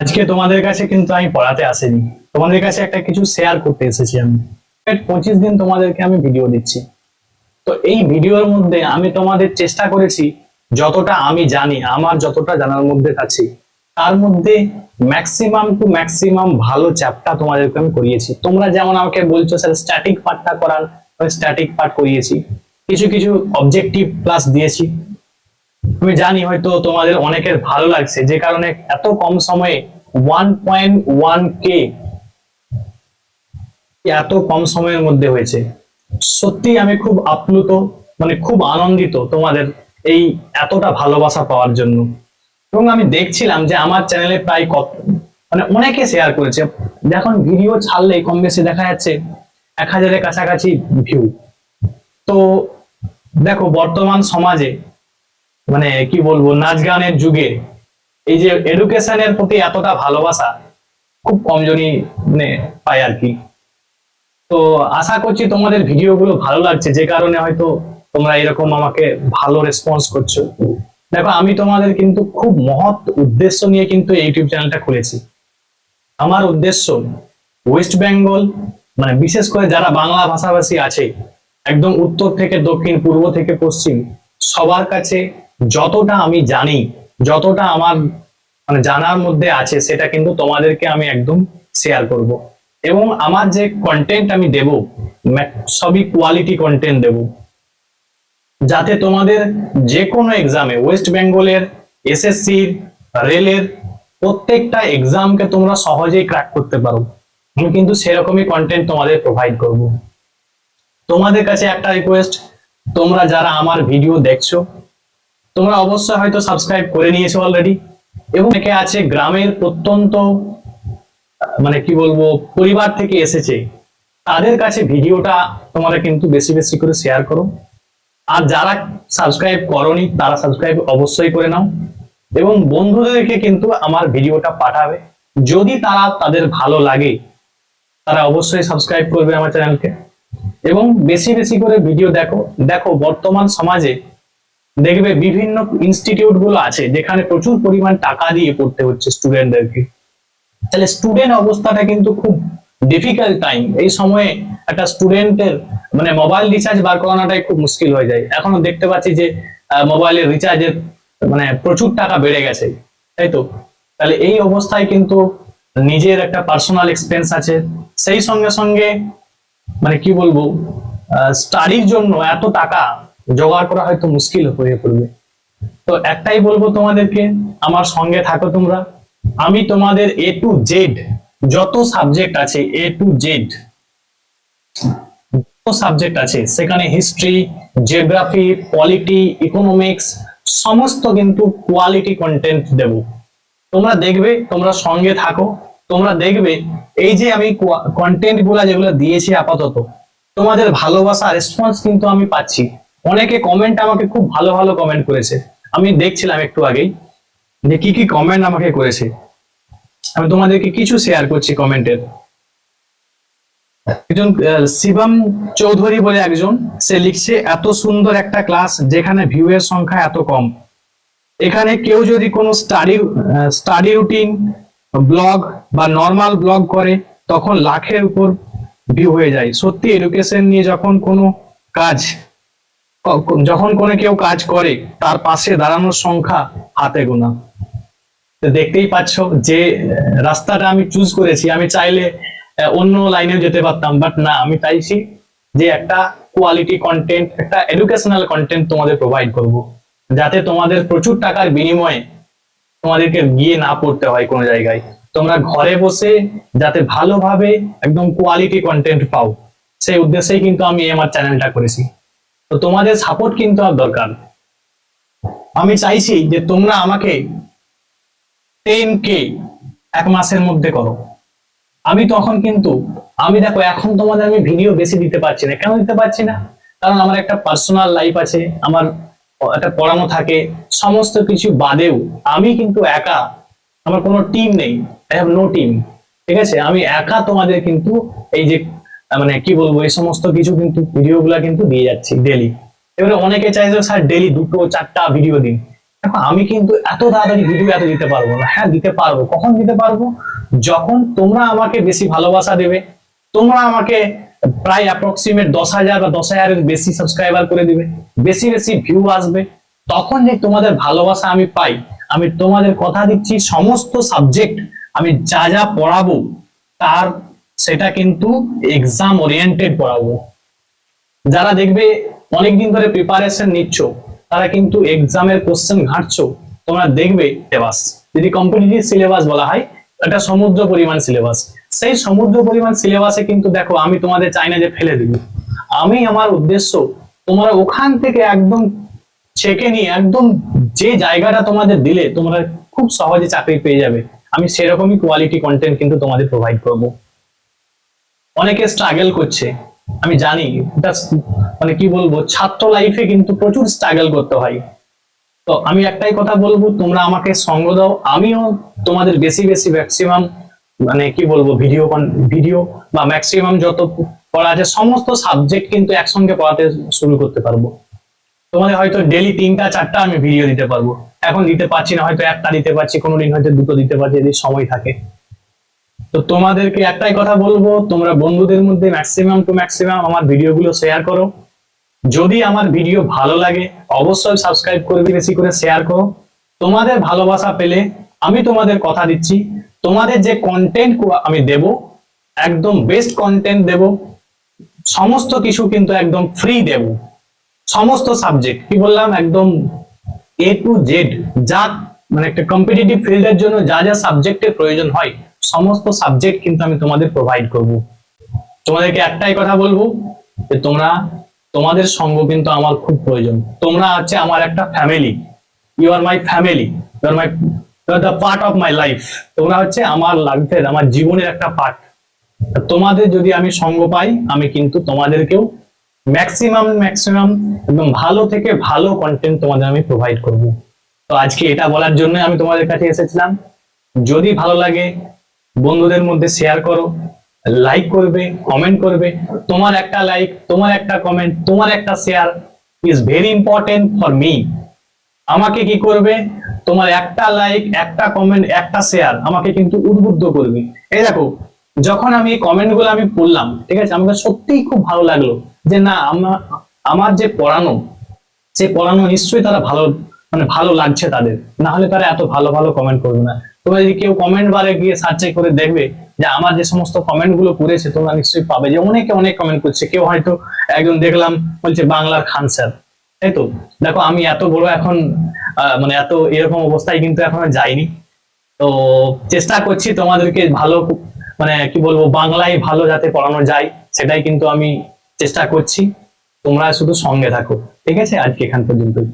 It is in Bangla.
আজকে তোমাদের কাছে কিন্তু আমি পড়াতে আসিনি, তোমাদের কাছে একটা কিছু শেয়ার করতে এসেছি। আমি 25 দিন তোমাদেরকে আমি ভিডিও দিচ্ছি। তো এই ভিডিওর মধ্যে আমি তোমাদের চেষ্টা করেছি যতটা আমি জানি, আমার যতটা জানার মধ্যে আছি তার মধ্যে ম্যাক্সিমাম টু ম্যাক্সিমাম ভালো চ্যাপ্টার তোমাদেরকে আমি করিয়েছি। তোমরা যেমন আমাকে বলছো স্যার স্ট্যাটিক পার্টটা করান, স্ট্যাটিক পার্ট করিয়েছি, কিছু কিছু অবজেক্টিভ ক্লাস দিয়েছি। আমি জানি হয়তো তোমাদের অনেকের ভালো লাগছে, যে কারণে এত কম সময়ে 1.1K এত কম সময়ের মধ্যে হয়েছে। সত্যি আমি খুব আপ্লুত, মানে খুব আনন্দিত তোমাদের এই এতটা ভালোবাসা পাওয়ার জন্য। এবং আমি দেখছিলাম যে আমার চ্যানেলে প্রায় কত, মানে অনেকে শেয়ার করেছে। যখন ভিডিও ছাড়লে কম বেশি দেখা যাচ্ছে 1000-এর কাছাকাছি ভিউ। তো দেখো বর্তমান সমাজে, মানে কি বলবো, নাচ গানের যুগে এই যে এডুকেশনের প্রতি এতটা ভালোবাসা খুব কমজনই মানে পায় আর কি। তো আশা করছি তোমাদের ভিডিওগুলো ভালো লাগছে, যে কারণে হয়তো তোমরা এরকম আমাকে ভালো রেসপন্স করছো। দেখো আমি তোমাদের কিন্তু খুব মহৎ উদ্দেশ্য নিয়ে কিন্তু ইউটিউব চ্যানেলটা খুলেছি। আমার উদ্দেশ্য ওয়েস্ট বেঙ্গল, মানে বিশেষ করে যারা বাংলা ভাষাভাষী আছে, একদম উত্তর থেকে দক্ষিণ, পূর্ব থেকে পশ্চিম, সবার কাছে যতটা আমি জানি, যতটা আমার মানে জানার মধ্যে আছে, সেটা কিন্তু তোমাদেরকে আমি একদম শেয়ার করব। এবং আমার যে কন্টেন্ট আমি দেব সবই কোয়ালিটি কন্টেন্ট দেব, যাতে তোমাদের যে কোনো এক্সামে, ওয়েস্ট বেঙ্গলের, এসএসসির, রেলের প্রত্যেকটা এক্সামকে তোমরা সহজেই ক্র্যাক করতে পারো। আমি কিন্তু সেরকমই কন্টেন্ট তোমাদের প্রোভাইড করব। তোমাদের কাছে একটা রিকোয়েস্ট, তোমরা যারা আমার ভিডিও দেখছো, তোমরা অবশ্যই হয়তো সাবস্ক্রাইব করে নিয়েছো অলরেডি, এবং একে আছে গ্রামের প্রত্যন্ত, মানে কি বলবো, পরিবার থেকে এসেছে, তাদের কাছে ভিডিওটা তোমরা কিন্তু বেশি বেশি করে শেয়ার করো। আর যারা সাবস্ক্রাইব করোনি তারা সাবস্ক্রাইব অবশ্যই করে নাও, এবং বন্ধুদেরকে কিন্তু আমার ভিডিওটা পাঠাবে। যদি তাদের ভালো লাগে তারা অবশ্যই সাবস্ক্রাইব করবে আমার চ্যানেলকে, এবং বেশি বেশি করে ভিডিও দেখো। দেখো বর্তমান সমাজে দেখবে বিভিন্ন ইনস্টিটিউট গুলো আছে যেখানে প্রচুর পরিমাণ টাকা দিয়ে পড়তে হচ্ছে স্টুডেন্টদেরকে। তাহলে স্টুডেন্ট অবস্থাটা কিন্তু খুব ডিফিকাল্ট টাইম। এই সময়ে একটা স্টুডেন্টের মানে মোবাইল রিচার্জ বার করানোটাই খুব মুশকিল হয়ে যায়। এখনো দেখতে পাচ্ছি যে মোবাইলের রিচার্জের মানে প্রচুর টাকা বেড়ে গেছে, তাই তো? তাহলে এই অবস্থায় কিন্তু নিজের একটা পার্সোনাল এক্সপেন্স আছে, সেই সঙ্গে সঙ্গে মানে কি বলবো, স্টাডির জন্য এত টাকা জোগাড় করা হয়তো মুশকিল হয়ে পড়বে। তো একটাই বলবো তোমাদেরকে, আমার সঙ্গে থাকো তোমরা। আমি তোমাদের A to Z যত সাবজেক্ট আছে, A to Z যত সাবজেক্ট আছে, সেখানে হিস্ট্রি, জিওগ্রাফি, পলিটি, ইকোনমিক্স, সমস্ত কিন্তু কোয়ালিটি কন্টেন্ট দেব। তোমরা দেখবে, তোমরা সঙ্গে থাকো, তোমরা দেখবে এই যে আমি কন্টেন্ট গুলা যেগুলো দিয়েছি আপাতত, তোমাদের ভালোবাসা রেসপন্স কিন্তু আমি পাচ্ছি। অনেকে কমেন্ট আমাকে খুব ভালো ভালো কমেন্ট করেছে, আমি দেখছিলাম একটু আগেই যে কি কি কমেন্ট আমাকে করেছে। আমি তোমাদেরকে কিছু শেয়ার করছি কমেন্টের। একজন শিবম চৌধুরী বলে একজন, সে লিখছে, এত সুন্দর একটা ক্লাস যেখানে ভিউ এর সংখ্যা এত কম। এখানে কেউ যদি কোনো স্টাডি রুটিন ব্লগ বা নর্মাল ব্লগ করে তখন লাখের উপর ভিউ হয়ে যায়। সত্যি এডুকেশন নিয়ে যখন কোনো কেউ কাজ করে তার পাশে দাঁড়ানোর সংখ্যা হাতে গোনা। দেখতেই পাচ্ছ যে রাস্তাটা আমি চুজ করেছি। আমি চাইলে অন্য লাইনে যেতে পারতাম, বাট না, আমি চাইছি যে একটা কোয়ালিটি কন্টেন্ট, একটা এডুকেশনাল কন্টেন্ট তোমাদের প্রোভাইড করব, যাতে তোমাদের প্রচুর টাকার বিনিময়ে তোমাদেরকে গিয়ে না পড়তে হয় কোনো জায়গায়। তোমরা ঘরে বসে যাতে ভালোভাবে একদম কোয়ালিটি কন্টেন্ট পাও, সেই উদ্দেশ্যেই কিন্তু আমি আমার চ্যানেলটা করেছি। তো তোমাদের সাপোর্ট কিন্তু আর দরকার। আমি চাইছি যে তোমরা আমাকে 10K এক মাসের মধ্যে করো। আমি তখন কিন্তু, আমি দেখো এখন তোমাদের আমি ভিডিও বেশি দিতে পারছি না। কেন দিতে পারছি না? কারণ আমার একটা পার্সোনাল লাইফ আছে, আমার একটা পড়ানো থাকে, সমস্ত কিছু বাদেও আমি কিন্তু একা, আমার কোনো টিম নেই, আই হ্যাভ নো টিম। ঠিক আছে, আমি একা তোমাদের কিন্তু এই যে মানে কি বলবো, এই সমস্ত কিছু কিন্তু ভিডিও গুলা কিন্তু দিয়ে যাচ্ছি ডেলি। এবারে অনেকে চাইছে স্যার ডেলি 2-4টা ভিডিও দিন। দেখো আমি কিন্তু এত তাড়াতাড়ি ভিডিও এত দিতে পারবো না। হ্যাঁ দিতে পারবো, কখন দিতে পারবো? যখন তোমরা আমাকে বেশি ভালোবাসা দেবে, তোমরা আমাকে প্রায় অ্যাপ্রক্সিমেট 10,000 বা 10,000-এর বেশি সাবস্ক্রাইবার করে দিবে, বেশি বেশি ভিউ আসবে, তখন যে তোমাদের ভালোবাসা আমি পাই, আমি তোমাদের কথা দিচ্ছি সমস্ত সাবজেক্ট আমি যা যা পড়াবো তার সেটা কিন্তু এক্সাম ওরিয়েন্টেড পড়াবো। যারা দেখবে অনেকদিন ধরে প্রিপারেশন নিচ্ছ, তারা কিন্তু এক্সামের কোশ্চেন ঘাঁটছো, তোমরা দেখবে সিলেবাস, যদি কম্পিটিটিভ সিলেবাস বলা হয়, এটা সমুদ্র পরিমাণ সিলেবাস। সেই সমুদ্র পরিমাণ সিলেবাসে কিন্তু দেখো আমি তোমাদের চাই না যে ফেলে দিব, আমি আমার উদ্দেশ্য তোমরা ওখান থেকে একদম ছেকে নিয়ে একদম যে জায়গাটা তোমাদের দিলে তোমরা খুব সহজে চাকরি পেয়ে যাবে, আমি সেরকমই কোয়ালিটি কন্টেন্ট কিন্তু তোমাদের প্রোভাইড করবো। অনেকে স্ট্রাগল করছে, আমি জানি এটা, মানে কি বলবো, ছাত্র লাইফে কিন্তু প্রচুর স্ট্রাগল করতে হয়। তো আমি একটাই কথা বলবো, তোমরা আমাকে সঙ্গ দাও, আমিও তোমাদের বেশি বেশি ম্যাক্সিমাম মানে কি বলবো ভিডিও বা ম্যাক্সিমাম যত পড়া আছে সমস্ত সাবজেক্ট কিন্তু একসঙ্গে পড়াতে শুরু করতে পারবো। তোমাদের হয়তো ডেলি 3টা 4টা আমি ভিডিও দিতে পারবো, এখন দিতে পারছি না, হয়তো একটা দিতে পারছি, কোনোদিন হয়তো 2টো দিতে পারছি যদি সময় থাকে। তো তোমাদেরকে একটাই কথা বলবো, তোমরা বন্ধুদের মধ্যে ম্যাক্সিমাম টু ম্যাক্সিমাম আমার ভিডিওগুলো শেয়ার করো। যদি আমার ভিডিও ভালো লাগে অবশ্যই সাবস্ক্রাইব করবে, বেশি করে শেয়ার করো। তোমাদের ভালোবাসা পেলে আমি তোমাদের কথা দিচ্ছি, তোমাদের যে কন্টেন্ট আমি দেব একদম বেস্ট কন্টেন্ট দেব, সমস্ত কিছু কিন্তু একদম ফ্রি দেব। সমস্ত সাবজেক্ট কি বললাম, একদম A to Z, যা মানে একটা কম্পিটিটিভ ফিল্ডের জন্য যা যা সাবজেক্টের প্রয়োজন হয় সমস্ত সাবজেক্ট কিন্তু আমি তোমাদের প্রোভাইড করব। তোমাদেরকে একটাই কথা বলবো যে তোমরা, তোমাদের সঙ্গ কিন্তু আমার খুব প্রয়োজন। তোমরা হচ্ছে আমার একটা family, you are my family, you are my, you are the part of my life. তোমরা হচ্ছে আমার লাইফের, আমার জীবনের একটা পার্ট। তোমাদের যদি আমি সঙ্গ পাই, আমি কিন্তু তোমাদেরকেও ম্যাক্সিমাম একদম ভালো থেকে ভালো কন্টেন্ট তোমাদের আমি প্রোভাইড করব। তো আজকে এটা বলার জন্য আমি তোমাদের কাছে এসেছিলাম। যদি ভালো লাগে বন্ধুদের মধ্যে শেয়ার করো, লাইক করবে, কমেন্ট করবে। তোমার একটা লাইক, তোমার একটা কমেন্ট, তোমার একটা share is very important for me. আমাকে কি করবে, তোমার একটা লাইক, একটা কমেন্ট, একটা শেয়ার আমাকে কিন্তু উদ্বুদ্ধ করবে। এই দেখো যখন আমি কমেন্ট গুলো আমি পড়লাম, ঠিক আছে, আমাকে সত্যিই খুব ভালো লাগলো যে না আমার যে পড়ানো, সে পড়ানো নিশ্চয়ই তারা ভালো, মানে ভালো লাগছে তাদের, না হলে তারা এত ভালো ভালো কমেন্ট করবে না। তোমরা যদি কেউ কমেন্ট বারে গিয়ে সার্চ করে দেখবে যে আমার যে সমস্ত কমেন্ট গুলো করেছে, তোমরা নিশ্চয়ই পাবে যে অনেকে অনেক কমেন্ট করছে। কেউ হয়তো একজন দেখলাম বলছে বাংলার খান স্যার, তাই তো। দেখো আমি এত বড় এখন মানে এত এরকম অবস্থায় কিন্তু এখনো যাইনি। তো চেষ্টা করছি তোমাদেরকে ভালো, মানে কি বলবো, বাংলায় ভালো যাতে পড়ানো যায় সেটাই কিন্তু আমি চেষ্টা করছি। তোমরা শুধু সঙ্গে থাকো, ঠিক আছে। আজকে এখান পর্যন্তই।